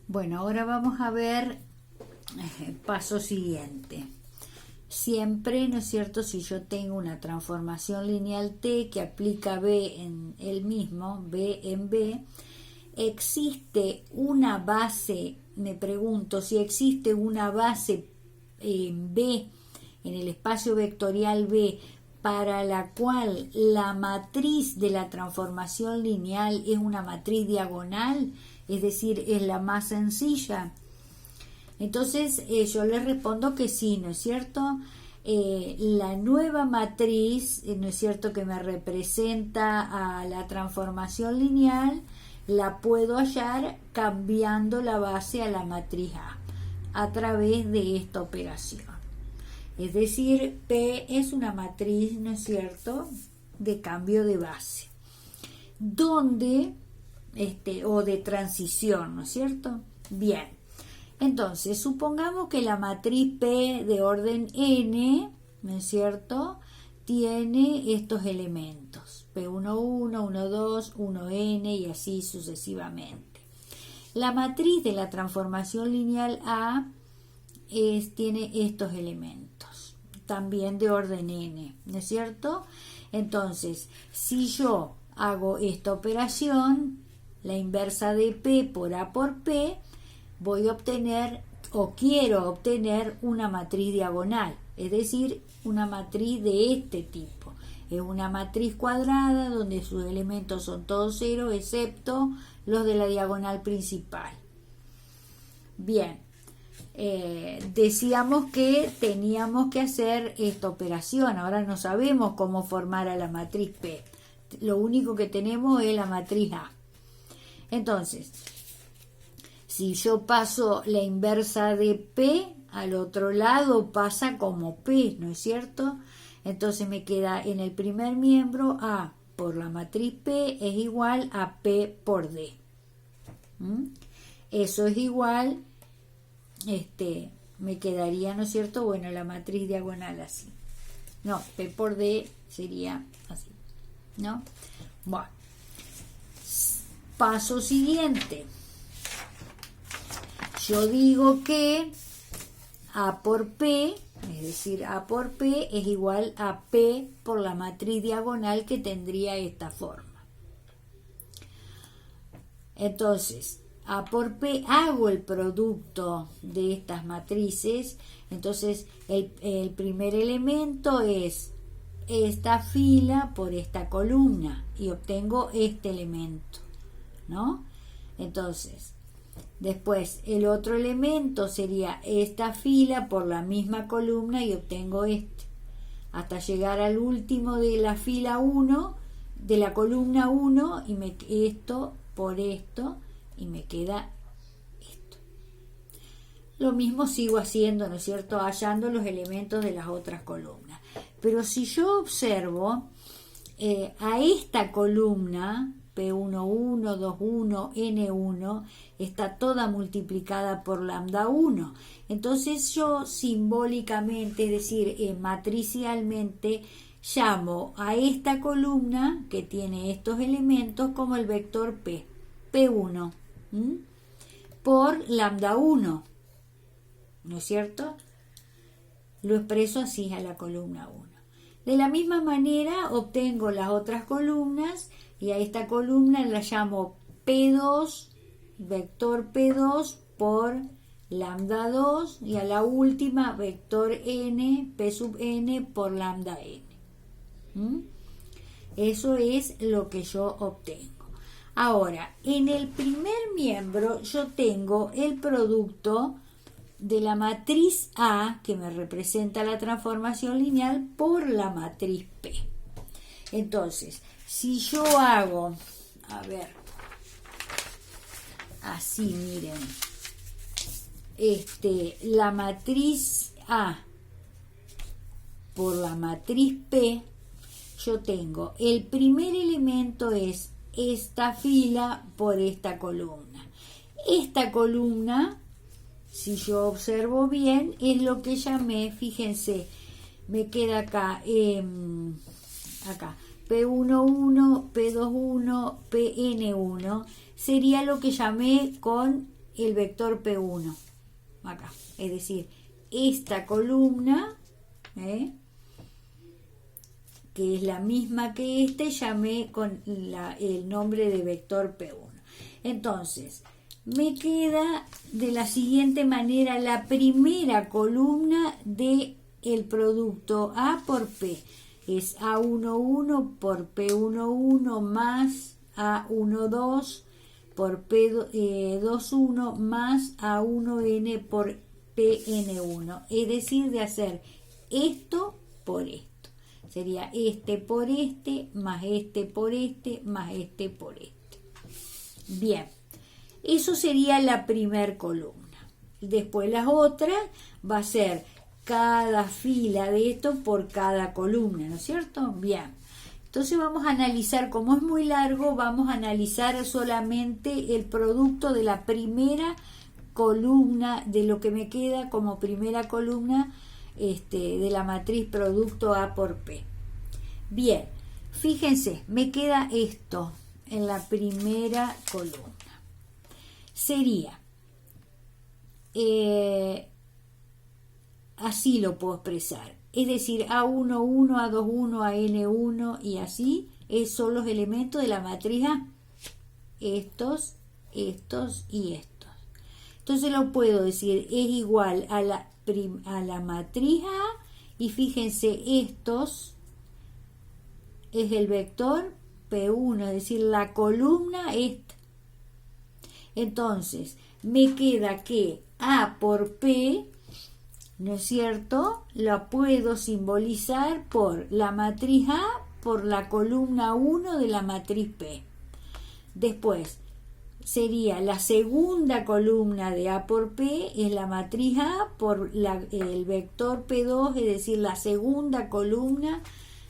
Bueno, ahora vamos a ver paso siguiente. Siempre, ¿no es cierto?, si yo tengo una transformación lineal T que aplica B en el mismo, B en B, existe una base, me pregunto si existe una base en B, en el espacio vectorial B, para la cual la matriz de la transformación lineal es una matriz diagonal, es decir, es la más sencilla. Entonces yo les respondo que sí, ¿no es cierto? La nueva matriz, ¿no es cierto?, que me representa a la transformación lineal, la puedo hallar cambiando la base a la matriz a través de esta operación. Es decir, P es una matriz, ¿no es cierto?, de cambio de base. ¿Dónde? O de transición, ¿no es cierto? Bien. Entonces, supongamos que la matriz P de orden n, ¿no es cierto?, tiene estos elementos, P11, 12, 1n y así sucesivamente. La matriz de la transformación lineal A tiene estos elementos, también de orden n, ¿no es cierto? Entonces, si yo hago esta operación, la inversa de P por A por P, voy a obtener o quiero obtener una matriz diagonal, es decir, una matriz de este tipo. Es una matriz cuadrada donde sus elementos son todos cero excepto los de la diagonal principal. Bien, decíamos que teníamos que hacer esta operación. Ahora no sabemos cómo formar a la matriz P. Lo único que tenemos es la matriz A. Entonces, si yo paso la inversa de P, al otro lado pasa como P, ¿no es cierto? Entonces me queda en el primer miembro A por la matriz P es igual a P por D. Eso es igual, me quedaría, ¿no es cierto? Bueno, la matriz diagonal así. No, P por D sería así, ¿no? Bueno, paso siguiente. Yo digo que A por P, es decir, A por P es igual a P por la matriz diagonal que tendría esta forma. Entonces, A por P hago el producto de estas matrices. Entonces, el primer elemento es esta fila por esta columna y obtengo este elemento, ¿no? Entonces, después, el otro elemento sería esta fila por la misma columna y obtengo este. Hasta llegar al último de la fila 1, de la columna 1, y esto por esto, y me queda esto. Lo mismo sigo haciendo, ¿no es cierto?, hallando los elementos de las otras columnas. Pero si yo observo a esta columna, P11, 21, N1, está toda multiplicada por lambda 1. Entonces yo simbólicamente, es decir, matricialmente, llamo a esta columna que tiene estos elementos como el vector P, P1, por lambda 1, ¿no es cierto? Lo expreso así a la columna 1. De la misma manera obtengo las otras columnas y a esta columna la llamo P2, vector P2 por lambda 2 y a la última vector N, P sub N por lambda N. Eso es lo que yo obtengo. Ahora, en el primer miembro yo tengo el producto de la matriz A, que me representa la transformación lineal, por la matriz P. Entonces, si yo hago, a ver, así miren, la matriz A por la matriz P, yo tengo, el primer elemento es esta fila por esta columna. Esta columna, si yo observo bien, es lo que llamé, fíjense, me queda acá, acá, P11, P21, PN1, sería lo que llamé con el vector P1 acá, es decir, esta columna, que es la misma que llamé con el nombre de vector P1. Entonces, me queda de la siguiente manera la primera columna de el producto A por P. Es A11 por P11 más A12 por P21 más A1N por PN1. Es decir, de hacer esto por esto. Sería este por este, más este por este, más este por este. Bien, eso sería la primer columna. Después las otras va a ser cada fila de esto por cada columna, ¿no es cierto? Bien, entonces vamos a analizar, como es muy largo, vamos a analizar solamente el producto de la primera columna, de lo que me queda como primera columna de la matriz producto A por P. Bien, fíjense, me queda esto en la primera columna. Sería, así lo puedo expresar, es decir, A11, A21, AN1 y así son los elementos de la matriz A. Estos, estos y estos. Entonces lo puedo decir, es igual a la matriz A, y fíjense, estos es el vector P1, es decir, la columna esta. Entonces, me queda que A por P, ¿no es cierto?, la puedo simbolizar por la matriz A por la columna 1 de la matriz P. Después, sería la segunda columna de A por P, es la matriz A por el vector P2, es decir, la segunda columna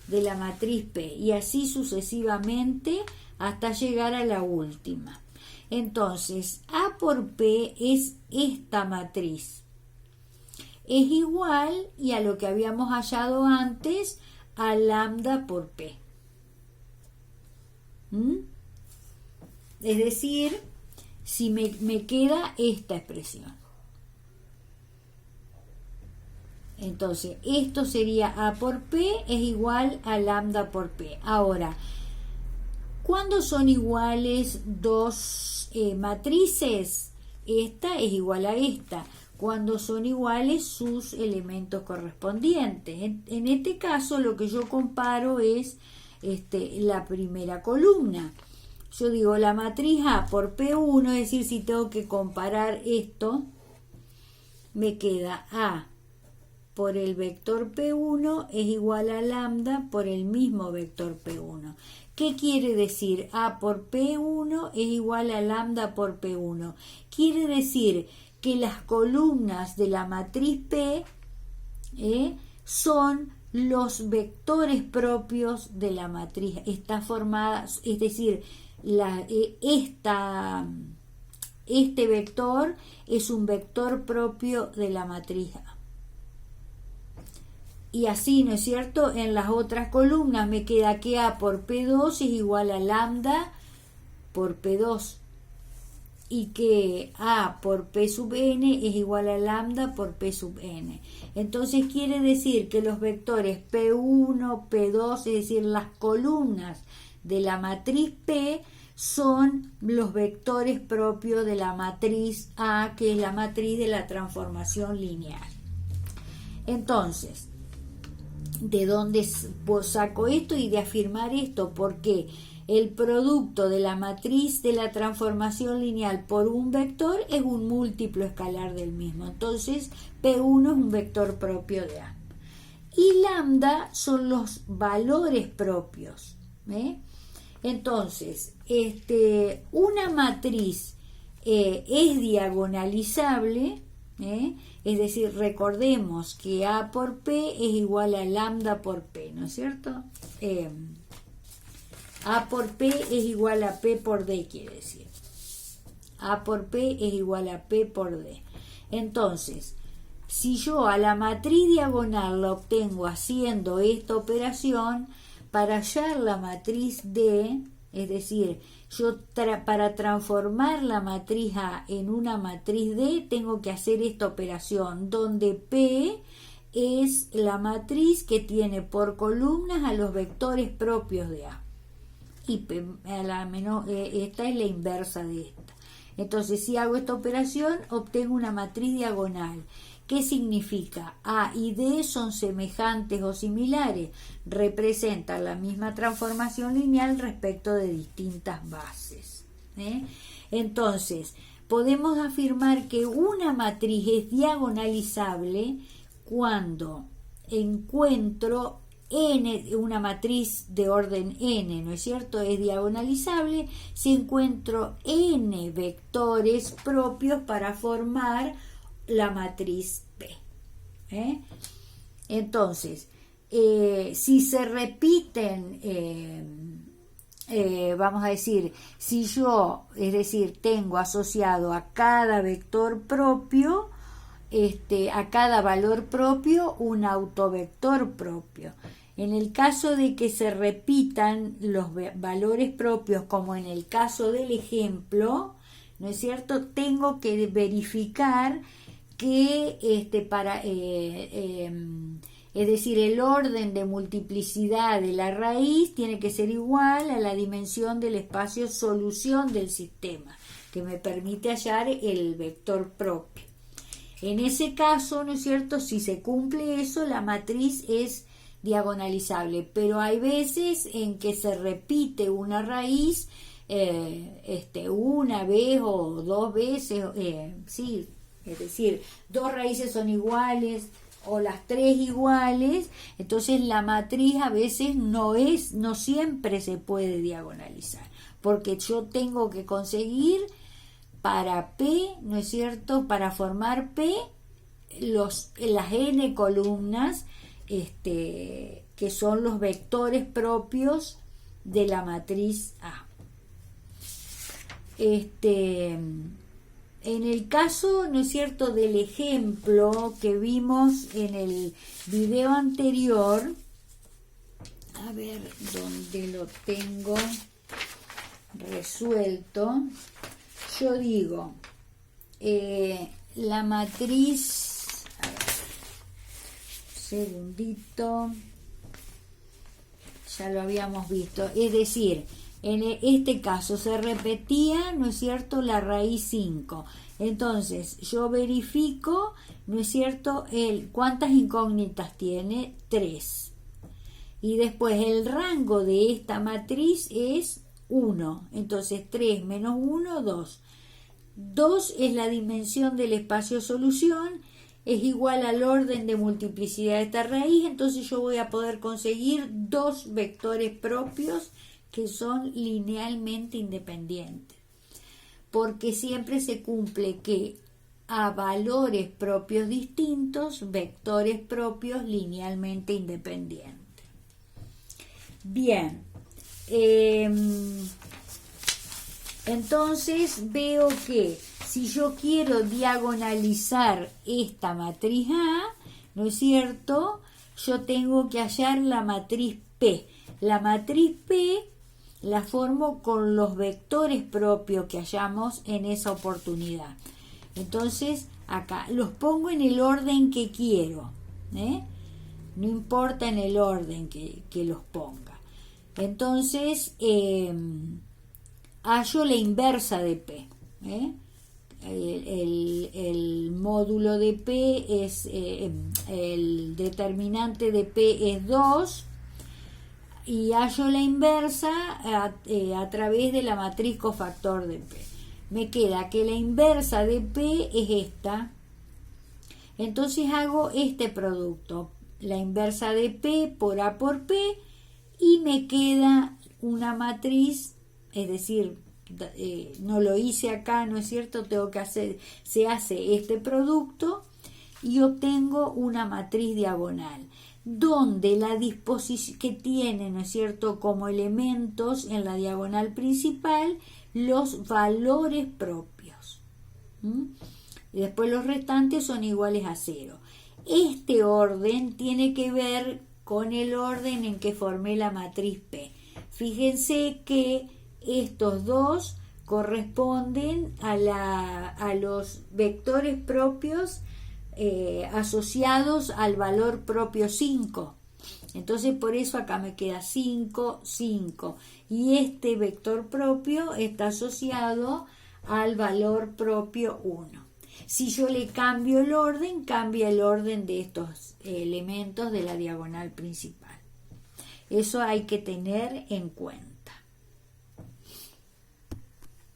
de la matriz P, y así sucesivamente hasta llegar a la última. Entonces, A por P es esta matriz. Es igual, y a lo que habíamos hallado antes, a lambda por P. Es decir, si me queda esta expresión. Entonces, esto sería A por P es igual a lambda por P. Ahora, ¿cuándo son iguales dos matrices? Esta es igual a esta. Cuando son iguales sus elementos correspondientes. En este caso, lo que yo comparo es la primera columna. Yo digo la matriz A por P1, es decir, si tengo que comparar esto, me queda A por el vector P1 es igual a lambda por el mismo vector P1. ¿Qué quiere decir? A por P1 es igual a lambda por P1. Quiere decir que las columnas de la matriz P son los vectores propios de la matriz. Está formada, es decir, este vector es un vector propio de la matriz A. Y así, ¿no es cierto? En las otras columnas me queda que A por P2 es igual a lambda por P2. Y que A por P sub n es igual a lambda por P sub n. Entonces quiere decir que los vectores P1, P2, es decir, las columnas de la matriz P, son los vectores propios de la matriz A, que es la matriz de la transformación lineal. Entonces, ¿de dónde saco esto y de afirmar esto? Porque el producto de la matriz de la transformación lineal por un vector es un múltiplo escalar del mismo. Entonces, P1 es un vector propio de A. Y lambda son los valores propios. Entonces, una matriz es diagonalizable, es decir, recordemos que A por P es igual a lambda por P, ¿no es cierto? A por P es igual a P por D, quiere decir. A por P es igual a P por D. Entonces, si yo a la matriz diagonal la obtengo haciendo esta operación, para hallar la matriz D, Es decir, yo para transformar la matriz A en una matriz D tengo que hacer esta operación, donde P es la matriz que tiene por columnas a los vectores propios de A. Y P, esta es la inversa de esta. Entonces, si hago esta operación, obtengo una matriz diagonal. ¿Qué significa? A y D son semejantes o similares, representan la misma transformación lineal respecto de distintas bases. Entonces, podemos afirmar que una matriz es diagonalizable cuando encuentro n, una matriz de orden n, ¿no es cierto? Es diagonalizable si encuentro n vectores propios para formar la matriz P. Entonces, si se repiten, vamos a decir, si yo, es decir, tengo asociado a cada vector propio, a cada valor propio, un autovector propio. En el caso de que se repitan los valores propios, como en el caso del ejemplo, ¿no es cierto? Tengo que verificar que es decir, el orden de multiplicidad de la raíz tiene que ser igual a la dimensión del espacio solución del sistema, que me permite hallar el vector propio. En ese caso, ¿no es cierto?, si se cumple eso, la matriz es diagonalizable, pero hay veces en que se repite una raíz una vez o dos veces, sí, es decir, dos raíces son iguales o las tres iguales, entonces la matriz a veces no siempre se puede diagonalizar, porque yo tengo que conseguir para P, ¿no es cierto?, para formar P, las n columnas, que son los vectores propios de la matriz A. En el caso, ¿no es cierto?, del ejemplo que vimos en el video anterior, a ver dónde lo tengo resuelto, yo digo, la matriz, a ver, segundito, ya lo habíamos visto, es decir, en este caso se repetía, ¿no es cierto?, la raíz 5. Entonces, yo verifico, ¿no es cierto?, ¿cuántas incógnitas tiene? 3. Y después el rango de esta matriz es 1. Entonces, 3 menos 1, 2. 2 es la dimensión del espacio solución, es igual al orden de multiplicidad de esta raíz, entonces yo voy a poder conseguir dos vectores propios que son linealmente independientes, porque siempre se cumple que a valores propios distintos, vectores propios linealmente independientes. Bien, entonces veo que si yo quiero diagonalizar esta matriz A, ¿no es cierto?, yo tengo que hallar la matriz P. La matriz P la formo con los vectores propios que hallamos en esa oportunidad. Entonces, acá los pongo en el orden que quiero, no importa en el orden que los ponga. Entonces, hallo la inversa de P. El módulo de P es, el determinante de P es 2, y hallo la inversa a través de la matriz cofactor de P. Me queda que la inversa de P es esta. Entonces hago este producto, la inversa de P por A por P, y me queda una matriz, es decir, no lo hice acá, ¿no es cierto?, tengo que hacer, se hace este producto y obtengo una matriz diagonal, donde la disposición que tiene, ¿no es cierto?, como elementos en la diagonal principal los valores propios. Y después los restantes son iguales a 0. Este orden tiene que ver con el orden en que formé la matriz P. Fíjense que estos dos corresponden a los vectores propios asociados al valor propio 5. Entonces por eso acá me queda 5, 5. Y este vector propio está asociado al valor propio 1. Si yo le cambio el orden, cambia el orden de estos elementos de la diagonal principal. Eso hay que tener en cuenta.